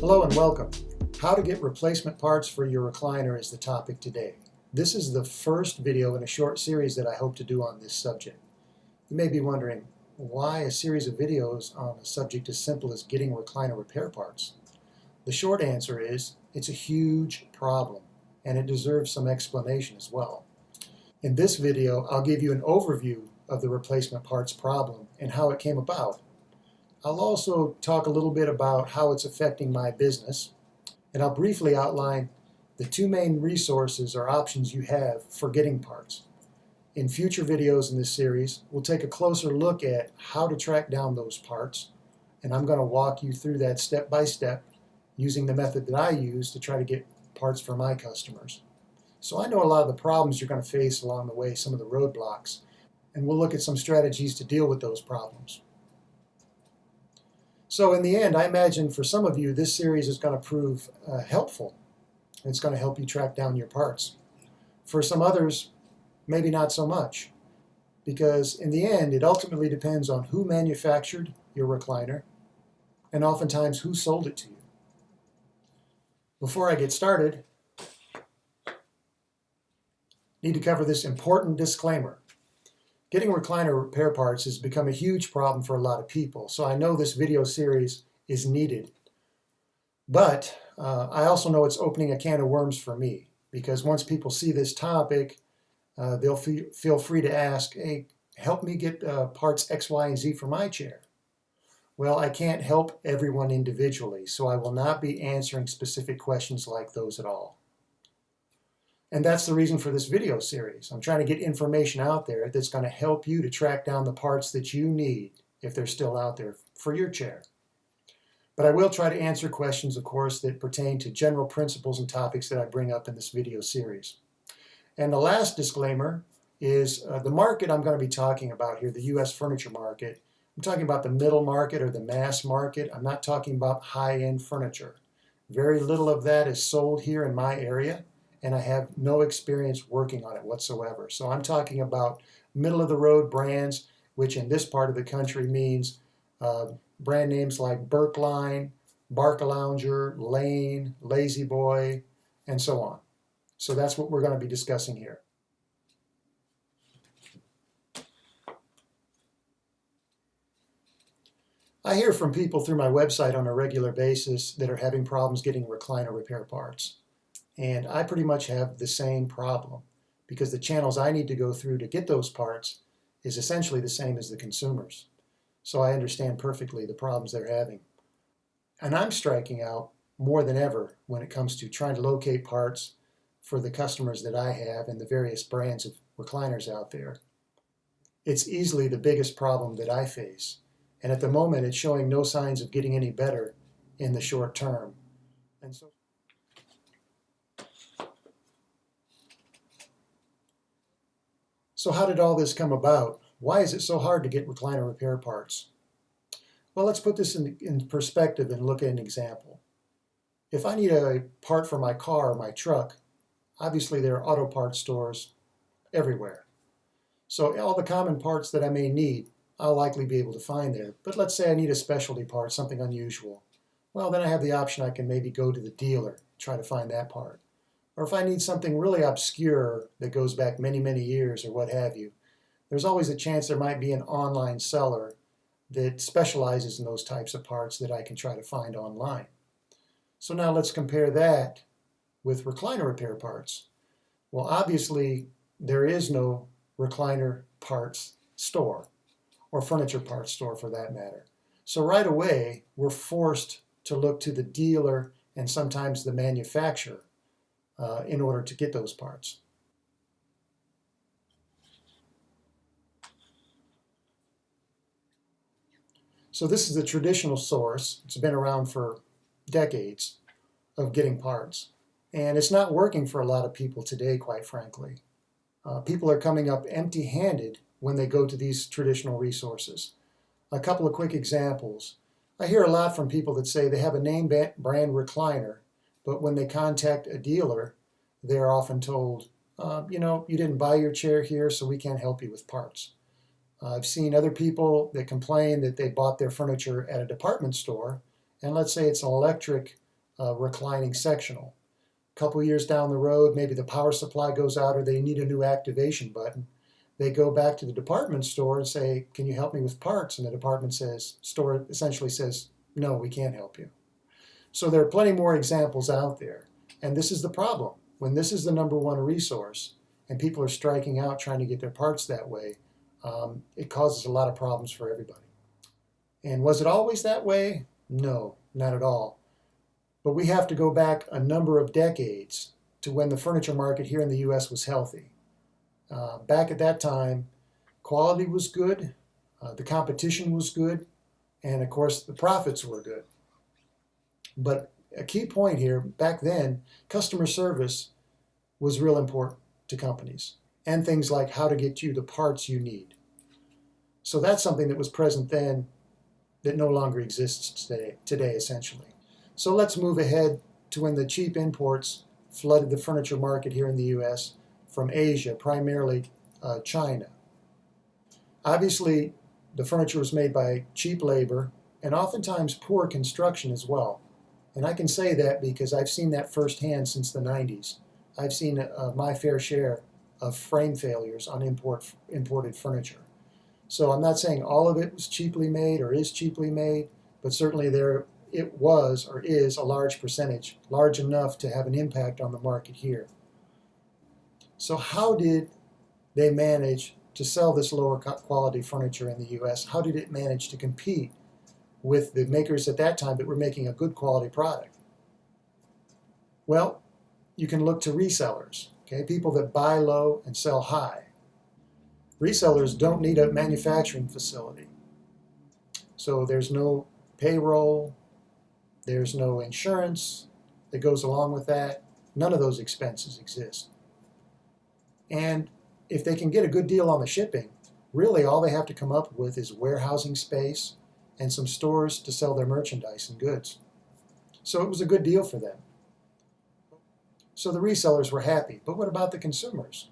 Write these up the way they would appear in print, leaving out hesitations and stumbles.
Hello and welcome. How to get replacement parts for your recliner is the topic today. This is the first video in a short series that I hope to do on this subject. You may be wondering, why a series of videos on a subject as simple as getting recliner repair parts? The short answer is, it's a huge problem, and it deserves some explanation as well. In this video, I'll give you an overview of the replacement parts problem and how it came about. I'll also talk a little bit about how it's affecting my business, and I'll briefly outline the two main resources or options you have for getting parts. In future videos in this series, we'll take a closer look at how to track down those parts, and I'm going to walk you through that step by step using the method that I use to try to get parts for my customers. So I know a lot of the problems you're going to face along the way, some of the roadblocks, and we'll look at some strategies to deal with those problems. So in the end, I imagine for some of you this series is going to prove helpful. It's going to help you track down your parts. For some others, maybe not so much, because in the end it ultimately depends on who manufactured your recliner and oftentimes who sold it to you. Before I get started, I need to cover this important disclaimer. Getting recliner repair parts has become a huge problem for a lot of people, so I know this video series is needed. But I also know it's opening a can of worms for me, because once people see this topic, they'll feel free to ask, hey, help me get parts X, Y, and Z for my chair. Well, I can't help everyone individually, so I will not be answering specific questions like those at all. And that's the reason for this video series. I'm trying to get information out there that's going to help you to track down the parts that you need, if they're still out there, for your chair. But I will try to answer questions, of course, that pertain to general principles and topics that I bring up in this video series. And the last disclaimer is the market I'm going to be talking about here, the U.S. furniture market. I'm talking about the middle market or the mass market. I'm not talking about high-end furniture. Very little of that is sold here in my area, and I have no experience working on it whatsoever. So I'm talking about middle-of-the-road brands, which in this part of the country means brand names like Berkline, Barcalounger, Lane, Lazy Boy, and so on. So that's what we're going to be discussing here. I hear from people through my website on a regular basis that are having problems getting recliner repair parts. And I pretty much have the same problem, because the channels I need to go through to get those parts is essentially the same as the consumers. So I understand perfectly the problems they're having. And I'm striking out more than ever when it comes to trying to locate parts for the customers that I have and the various brands of recliners out there. It's easily the biggest problem that I face. And at the moment, it's showing no signs of getting any better in the short term. And So how did all this come about? Why is it so hard to get recliner repair parts? Well, let's put this in perspective and look at an example. If I need a part for my car or my truck, obviously there are auto parts stores everywhere. So all the common parts that I may need, I'll likely be able to find there. But let's say I need a specialty part, something unusual. Well, then I have the option I can maybe go to the dealer, try to find that part. Or if I need something really obscure that goes back many, many years or what have you, there's always a chance there might be an online seller that specializes in those types of parts that I can try to find online. So now let's compare that with recliner repair parts. Well, obviously there is no recliner parts store, or furniture parts store for that matter. So right away we're forced to look to the dealer and sometimes the manufacturer in order to get those parts. So this is the traditional source. It's been around for decades of getting parts. And it's not working for a lot of people today, quite frankly. People are coming up empty-handed when they go to these traditional resources. A couple of quick examples. I hear a lot from people that say they have a name brand recliner, but when they contact a dealer, they're often told, you know, you didn't buy your chair here, so we can't help you with parts. I've seen other people that complain that they bought their furniture at a department store, and let's say it's an electric reclining sectional. A couple years down the road, maybe the power supply goes out or they need a new activation button. They go back to the department store and say, can you help me with parts? And the store essentially says, no, we can't help you. So there are plenty more examples out there. And this is the problem. When this is the number one resource and people are striking out trying to get their parts that way, it causes a lot of problems for everybody. And was it always that way? No, not at all. But we have to go back a number of decades to when the furniture market here in the U.S. was healthy. Back at that time, quality was good, the competition was good, and of course the profits were good. But a key point here, back then, customer service was real important to companies, and things like how to get you the parts you need. So that's something that was present then that no longer exists today essentially. So let's move ahead to when the cheap imports flooded the furniture market here in the U.S. from Asia, primarily China. Obviously, the furniture was made by cheap labor and oftentimes poor construction as well. And I can say that because I've seen that firsthand since the 90s. I've seen my fair share of frame failures on imported furniture. So I'm not saying all of it was cheaply made or is cheaply made, but certainly it was or is a large percentage, large enough to have an impact on the market here. So how did they manage to sell this lower quality furniture in the U.S.? How did it manage to compete with the makers at that time that were making a good quality product? Well, you can look to resellers, okay? People that buy low and sell high. Resellers don't need a manufacturing facility. So there's no payroll, there's no insurance that goes along with that. None of those expenses exist. And if they can get a good deal on the shipping, really all they have to come up with is warehousing space and some stores to sell their merchandise and goods. So it was a good deal for them. So the resellers were happy. But what about the consumers?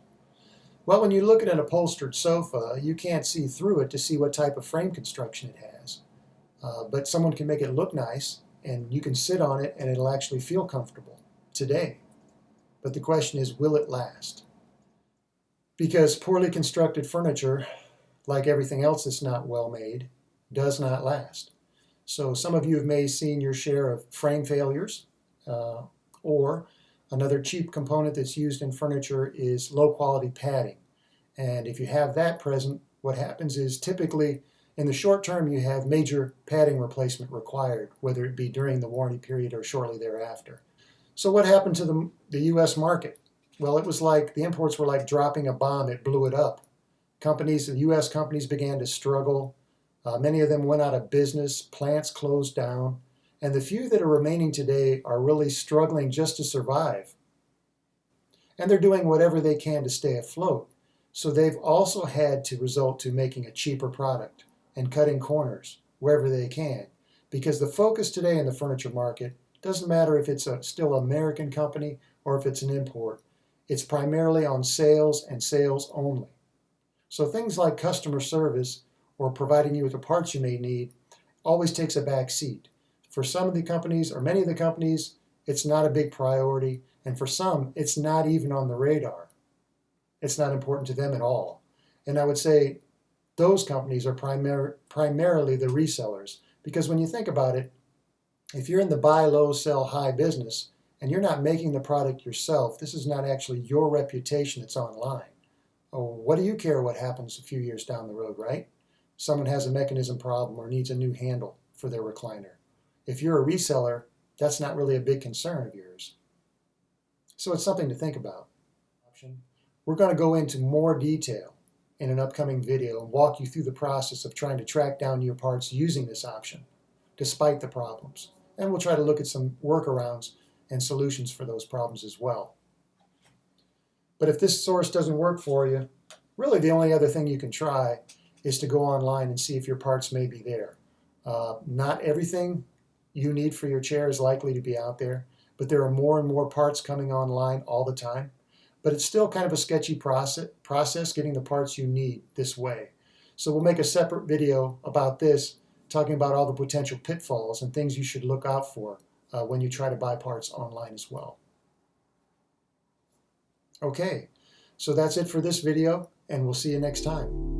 Well, when you look at an upholstered sofa, you can't see through it to see what type of frame construction it has. But someone can make it look nice, and you can sit on it, and it'll actually feel comfortable today. But the question is, will it last? Because poorly constructed furniture, like everything else that's not well made, does not last. So some of you may have seen your share of frame failures, or another cheap component that's used in furniture is low quality padding. And if you have that present, what happens is typically in the short term you have major padding replacement required, whether it be during the warranty period or shortly thereafter. So what happened to the U.S. market? Well, it was like the imports were like dropping a bomb. It blew it up. The U.S. companies began to struggle. Many of them went out of business. Plants closed down. And the few that are remaining today are really struggling just to survive. And they're doing whatever they can to stay afloat. So they've also had to resort to making a cheaper product and cutting corners wherever they can. Because the focus today in the furniture market doesn't matter if it's still an American company or if it's an import. It's primarily on sales and sales only. So things like customer service or providing you with the parts you may need always takes a back seat. For some of the companies, or many of the companies, it's not a big priority, and for some, it's not even on the radar. It's not important to them at all. And I would say those companies are primarily the resellers, because when you think about it, if you're in the buy low, sell high business, and you're not making the product yourself, this is not actually your reputation that's online. Oh, what do you care what happens a few years down the road, right? Someone has a mechanism problem or needs a new handle for their recliner. If you're a reseller, that's not really a big concern of yours. So it's something to think about. We're going to go into more detail in an upcoming video and walk you through the process of trying to track down your parts using this option, despite the problems. And we'll try to look at some workarounds and solutions for those problems as well. But if this source doesn't work for you, really the only other thing you can try is to go online and see if your parts may be there. Not everything you need for your chair is likely to be out there, but there are more and more parts coming online all the time. But it's still kind of a sketchy process getting the parts you need this way. So we'll make a separate video about this, talking about all the potential pitfalls and things you should look out for when you try to buy parts online as well. Okay, so that's it for this video, and we'll see you next time.